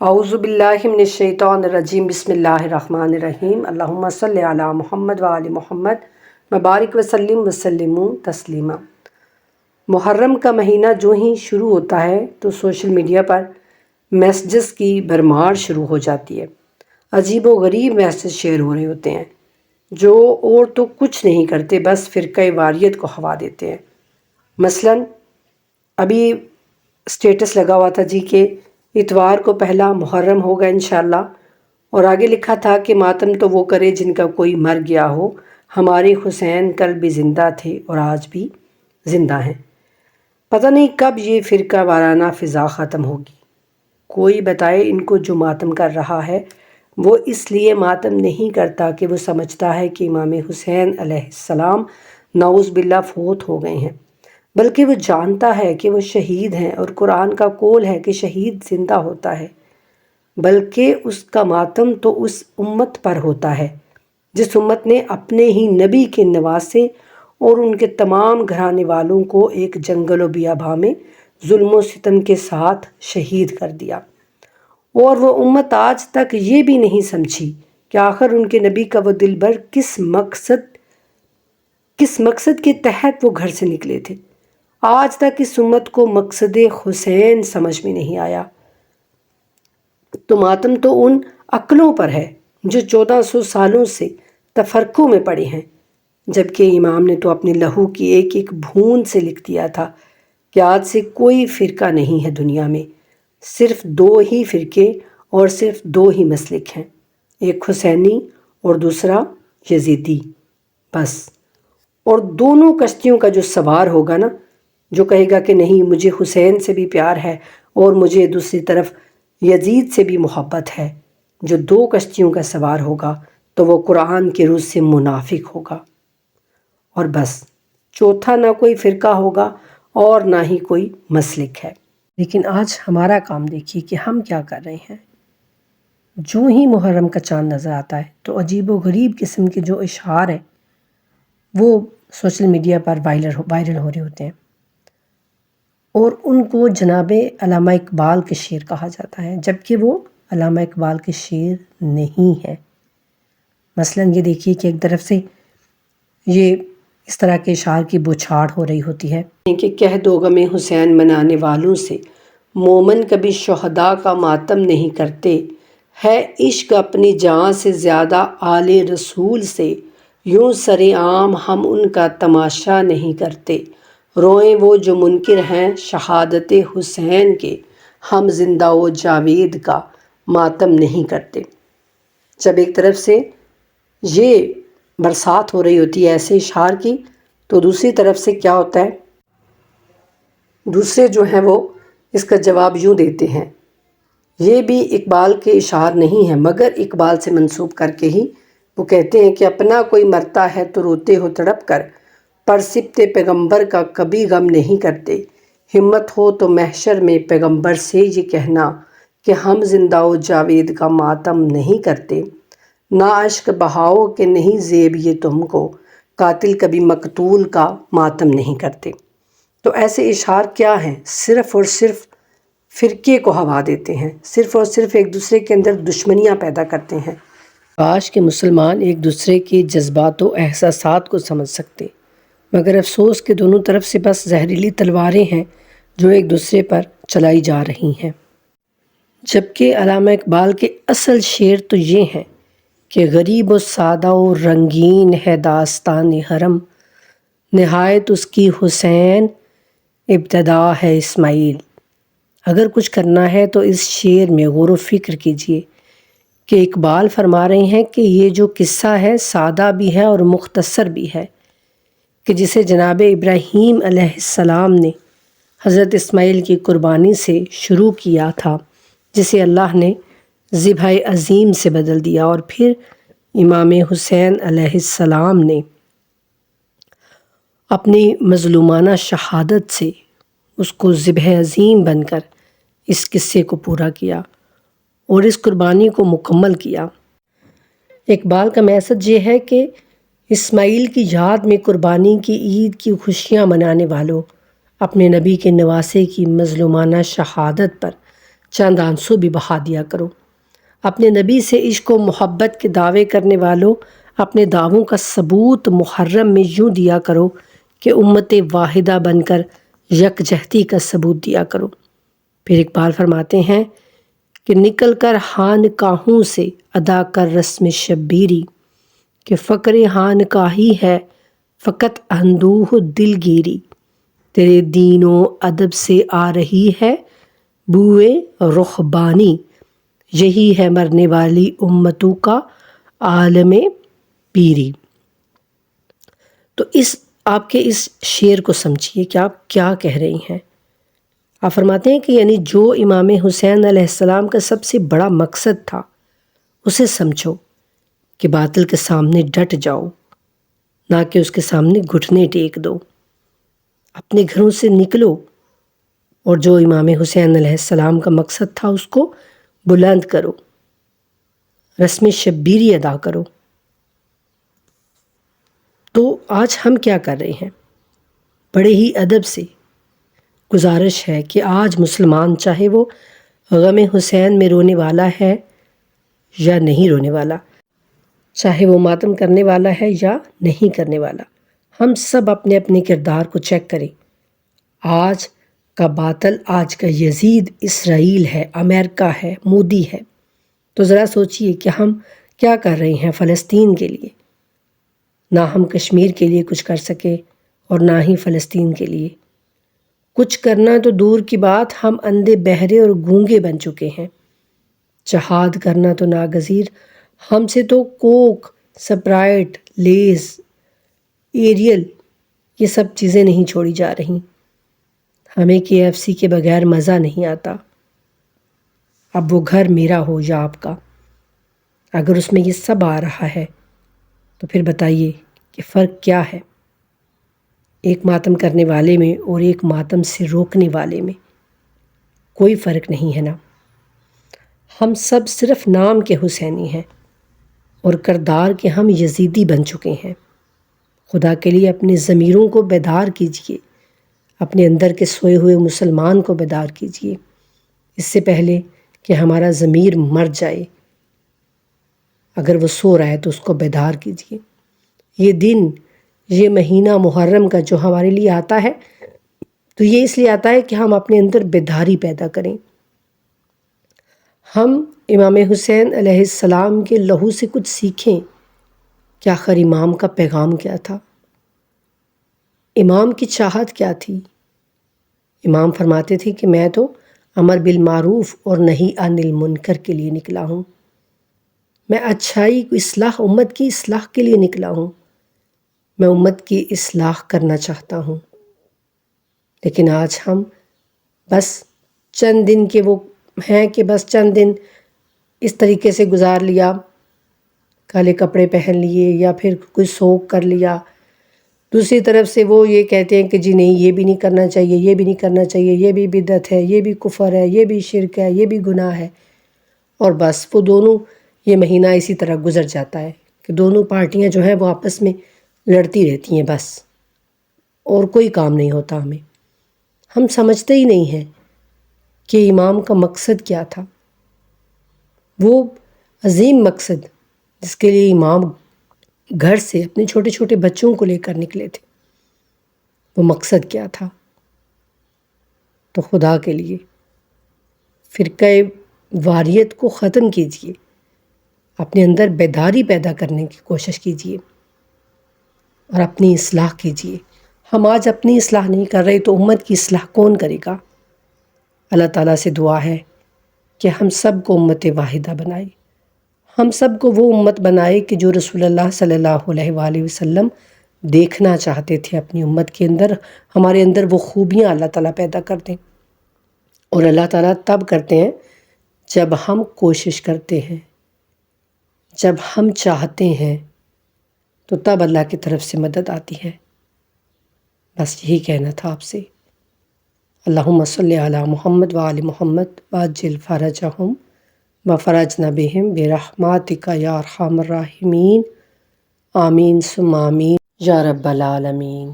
اعوذ باللہ من الشیطان الرجیم بسم اللہ الرحمن الرحیم اللہم صلی علی محمد وآل محمد مبارک وسلم تسلیما۔ محرم کا مہینہ جو ہی شروع ہوتا ہے تو سوشل میڈیا پر میسیجز کی بھرمار شروع ہو جاتی ہے۔ عجیب و غریب میسیج شیئر ہو رہے ہوتے ہیں جو اور تو کچھ نہیں کرتے، بس فرقہ واریت کو ہوا دیتے ہیں۔ مثلاً ابھی اسٹیٹس لگا ہوا تھا کہ اتوار کو پہلا محرم ہوگا انشاءاللہ، اور آگے لکھا تھا کہ ماتم تو وہ کرے جن کا کوئی مر گیا ہو، ہمارے حسین کل بھی زندہ تھے اور آج بھی زندہ ہیں۔ پتہ نہیں کب یہ فرقہ وارانہ فضا ختم ہوگی۔ کوئی بتائے ان کو جو ماتم کر رہا ہے وہ اس لیے ماتم نہیں کرتا کہ وہ سمجھتا ہے کہ امام حسین علیہ السلام نعوذ باللہ فوت ہو گئے ہیں، بلکہ وہ جانتا ہے کہ وہ شہید ہیں، اور قرآن کا قول ہے کہ شہید زندہ ہوتا ہے۔ بلکہ اس کا ماتم تو اس امت پر ہوتا ہے جس امت نے اپنے ہی نبی کے نواسے اور ان کے تمام گھرانے والوں کو ایک جنگل و بیاباں میں ظلم و ستم کے ساتھ شہید کر دیا، اور وہ امت آج تک یہ بھی نہیں سمجھی کہ آخر ان کے نبی کا وہ دل بر کس مقصد کے تحت وہ گھر سے نکلے تھے۔ آج تک اس امت کو مقصد حسین سمجھ میں نہیں آیا۔ تو ماتم تو ان عقلوں پر ہے جو 1400 سالوں سے تفرقوں میں پڑے ہیں، جبکہ امام نے تو اپنے لہو کی ایک ایک بوند سے لکھ دیا تھا کہ آج سے کوئی فرقہ نہیں ہے دنیا میں، صرف 2 ہی فرقے اور صرف 2 ہی مسلک ہیں، ایک حسینی اور دوسرا یزیدی، بس۔ اور دونوں کشتیوں کا جو سوار ہوگا نا، جو کہے گا کہ نہیں مجھے حسین سے بھی پیار ہے اور مجھے دوسری طرف یزید سے بھی محبت ہے، جو 2 کشتیوں کا سوار ہوگا تو وہ قرآن کے روح سے منافق ہوگا، اور بس چوتھا نہ کوئی فرقہ ہوگا اور نہ ہی کوئی مسلک ہے۔ لیکن آج ہمارا کام دیکھیے کہ ہم کیا کر رہے ہیں۔ جو ہی محرم کا چاند نظر آتا ہے تو عجیب و غریب قسم کے جو اشعار ہیں وہ سوشل میڈیا پر وائرل ہو رہے ہوتے ہیں، اور ان کو جناب علامہ اقبال کے شعر کہا جاتا ہے، جبکہ وہ علامہ اقبال کے شعر نہیں ہے۔ مثلاً یہ دیکھیے کہ ایک طرف سے یہ اس طرح کے اشعار کی بوچھاڑ ہو رہی ہوتی ہے کہ کہہ دو غم حسین منانے والوں سے، مومن کبھی شہداء کا ماتم نہیں کرتے، ہے عشق اپنی جان سے زیادہ آل رسول سے، یوں سرِ عام ہم ان کا تماشا نہیں کرتے، روئیں وہ جو منکر ہیں شہادت حسین کے، ہم زندہ و جاوید کا ماتم نہیں کرتے۔ جب ایک طرف سے یہ برسات ہو رہی ہوتی ہے ایسے اشعار کی، تو دوسری طرف سے کیا ہوتا ہے، دوسرے جو ہیں وہ اس کا جواب یوں دیتے ہیں، یہ بھی اقبال کے اشعار نہیں ہیں مگر اقبال سے منسوب کر کے ہی وہ کہتے ہیں کہ اپنا کوئی مرتا ہے تو روتے ہو تڑپ کر، پر سبط پیغمبر کا کبھی غم نہیں کرتے، ہمت ہو تو محشر میں پیغمبر سے یہ کہنا کہ ہم زندہ و جاوید کا ماتم نہیں کرتے، نہ اشک بہاؤ کہ نہیں زیب یہ تم کو، قاتل کبھی مقتول کا ماتم نہیں کرتے۔ تو ایسے اشعار کیا ہیں، صرف اور صرف فرقے کو ہوا دیتے ہیں، صرف اور صرف ایک دوسرے کے اندر دشمنیاں پیدا کرتے ہیں۔ کاش کہ مسلمان ایک دوسرے کے جذبات و احساسات کو سمجھ سکتے، مگر افسوس کہ دونوں طرف سے بس زہریلی تلواریں ہیں جو ایک دوسرے پر چلائی جا رہی ہیں۔ جبکہ علامہ اقبال کے اصل شعر تو یہ ہیں کہ غریب و سادہ و رنگین ہے داستان حرم، نہایت اس کی حسین ابتدا ہے اسماعیل۔ اگر کچھ کرنا ہے تو اس شعر میں غور و فکر کیجیے کہ اقبال فرما رہے ہیں کہ یہ جو قصہ ہے سادہ بھی ہے اور مختصر بھی ہے، کہ جسے جناب ابراہیم علیہ السلام نے حضرت اسماعیل کی قربانی سے شروع کیا تھا، جسے اللہ نے ذبح عظیم سے بدل دیا، اور پھر امام حسین علیہ السلام نے اپنی مظلومانہ شہادت سے اس کو ذبح عظیم بن کر اس قصے کو پورا کیا اور اس قربانی کو مکمل کیا۔ اقبال کا میسج یہ ہے کہ اسماعیل کی یاد میں قربانی کی عید کی خوشیاں منانے والوں، اپنے نبی کے نواسے کی مظلومانہ شہادت پر چند آنسو بھی بہا دیا کرو۔ اپنے نبی سے عشق و محبت کے دعوے کرنے والوں، اپنے دعووں کا ثبوت محرم میں یوں دیا کرو کہ امت واحدہ بن کر یکجہتی کا ثبوت دیا کرو۔ پھر اقبال فرماتے ہیں کہ نکل کر خانقاہوں سے ادا کر رسم شبیری، کہ فقر خانقاہی ہے فقط اندوہ دلگیری، تیرے دین و ادب سے آ رہی ہے بوئے رخبانی، یہی ہے مرنے والی امتوں کا عالم پیری۔ تو آپ کے اس شعر کو سمجھیے کہ آپ کیا کہہ رہی ہیں۔ آپ فرماتے ہیں کہ یعنی جو امام حسین علیہ السلام کا سب سے بڑا مقصد تھا اسے سمجھو، کہ باطل کے سامنے ڈٹ جاؤ، نہ کہ اس کے سامنے گھٹنے ٹیک دو۔ اپنے گھروں سے نکلو اور جو امام حسین علیہ السلام کا مقصد تھا اس کو بلند کرو، رسم شبیری ادا کرو۔ تو آج ہم کیا کر رہے ہیں؟ بڑے ہی ادب سے گزارش ہے کہ آج مسلمان چاہے وہ غم حسین میں رونے والا ہے یا نہیں رونے والا، چاہے وہ ماتم کرنے والا ہے یا نہیں کرنے والا، ہم سب اپنے اپنے کردار کو چیک کریں۔ آج کا باطل، آج کا یزید اسرائیل ہے، امریکہ ہے، مودی ہے۔ تو ذرا سوچئے کہ ہم کیا کر رہے ہیں فلسطین کے لیے۔ نہ ہم کشمیر کے لیے کچھ کر سکے اور نہ ہی فلسطین کے لیے کچھ کرنا تو دور کی بات، ہم اندھے بہرے اور گونگے بن چکے ہیں۔ جہاد کرنا تو ناگزیر، ہم سے تو کوک، سپرائٹ، لیز، ایریل یہ سب چیزیں نہیں چھوڑی جا رہی۔ ہمیں KFC کے بغیر مزہ نہیں آتا۔ اب وہ گھر میرا ہو یا آپ کا، اگر اس میں یہ سب آ رہا ہے تو پھر بتائیے کہ فرق کیا ہے ایک ماتم کرنے والے میں اور ایک ماتم سے روکنے والے میں؟ کوئی فرق نہیں ہے نا۔ ہم سب صرف نام کے حسینی ہیں اور کردار کے ہم یزیدی بن چکے ہیں۔ خدا کے لیے اپنے ضمیروں کو بیدار کیجیے، اپنے اندر کے سوئے ہوئے مسلمان کو بیدار کیجیے، اس سے پہلے کہ ہمارا ضمیر مر جائے۔ اگر وہ سو رہا ہے تو اس کو بیدار کیجیے۔ یہ دن، یہ مہینہ محرم کا جو ہمارے لیے آتا ہے تو یہ اس لیے آتا ہے کہ ہم اپنے اندر بیداری پیدا کریں۔ ہم امام حسین علیہ السلام کے لہو سے کچھ سیکھیں کہ آخر امام کا پیغام کیا تھا، امام کی چاہت کیا تھی۔ امام فرماتے تھے کہ میں تو امر بالمعروف اور نہی عن المنکر کے لیے نکلا ہوں، میں اچھائی کو اصلاح، امت کی اصلاح کے لیے نکلا ہوں، میں امت کی اصلاح کرنا چاہتا ہوں۔ لیکن آج ہم بس چند دن کے وہ ہیں کہ بس چند دن اس طریقے سے گزار لیا، کالے کپڑے پہن لیے یا پھر کوئی سوگ کر لیا۔ دوسری طرف سے وہ یہ کہتے ہیں کہ جی نہیں، یہ بھی نہیں کرنا چاہیے، یہ بھی نہیں کرنا چاہیے، یہ بھی بدعت ہے، یہ بھی کفر ہے، یہ بھی شرک ہے، یہ بھی گناہ ہے۔ اور بس وہ دونوں، یہ مہینہ اسی طرح گزر جاتا ہے کہ دونوں پارٹیاں جو ہیں وہ آپس میں لڑتی رہتی ہیں بس، اور کوئی کام نہیں ہوتا ہمیں۔ ہم سمجھتے ہی نہیں ہیں کہ امام کا مقصد کیا تھا، وہ عظیم مقصد جس کے لیے امام گھر سے اپنے چھوٹے چھوٹے بچوں کو لے کر نکلے تھے، وہ مقصد کیا تھا۔ تو خدا کے لیے فرقہ واریت کو ختم کیجیے، اپنے اندر بیداری پیدا کرنے کی کوشش کیجیے اور اپنی اصلاح کیجیے۔ ہم آج اپنی اصلاح نہیں کر رہے تو امت کی اصلاح کون کرے گا؟ اللہ تعالیٰ سے دعا ہے کہ ہم سب کو امت واحدہ بنائے، ہم سب کو وہ امت بنائے کہ جو رسول اللہ صلی اللہ علیہ وآلہ وسلم دیکھنا چاہتے تھے اپنی امت کے اندر۔ ہمارے اندر وہ خوبیاں اللہ تعالیٰ پیدا کر دیں، اور اللہ تعالیٰ تب کرتے ہیں جب ہم کوشش کرتے ہیں، جب ہم چاہتے ہیں، تو تب اللہ کی طرف سے مدد آتی ہے۔ بس یہی کہنا تھا آپ سے۔ اللہم صلی علی محمد وآل محمد وعجل فرجہم وفرجنا بہم برحمتک یا ارحم الراحمین، آمین ثم آمین یا رب العالمین۔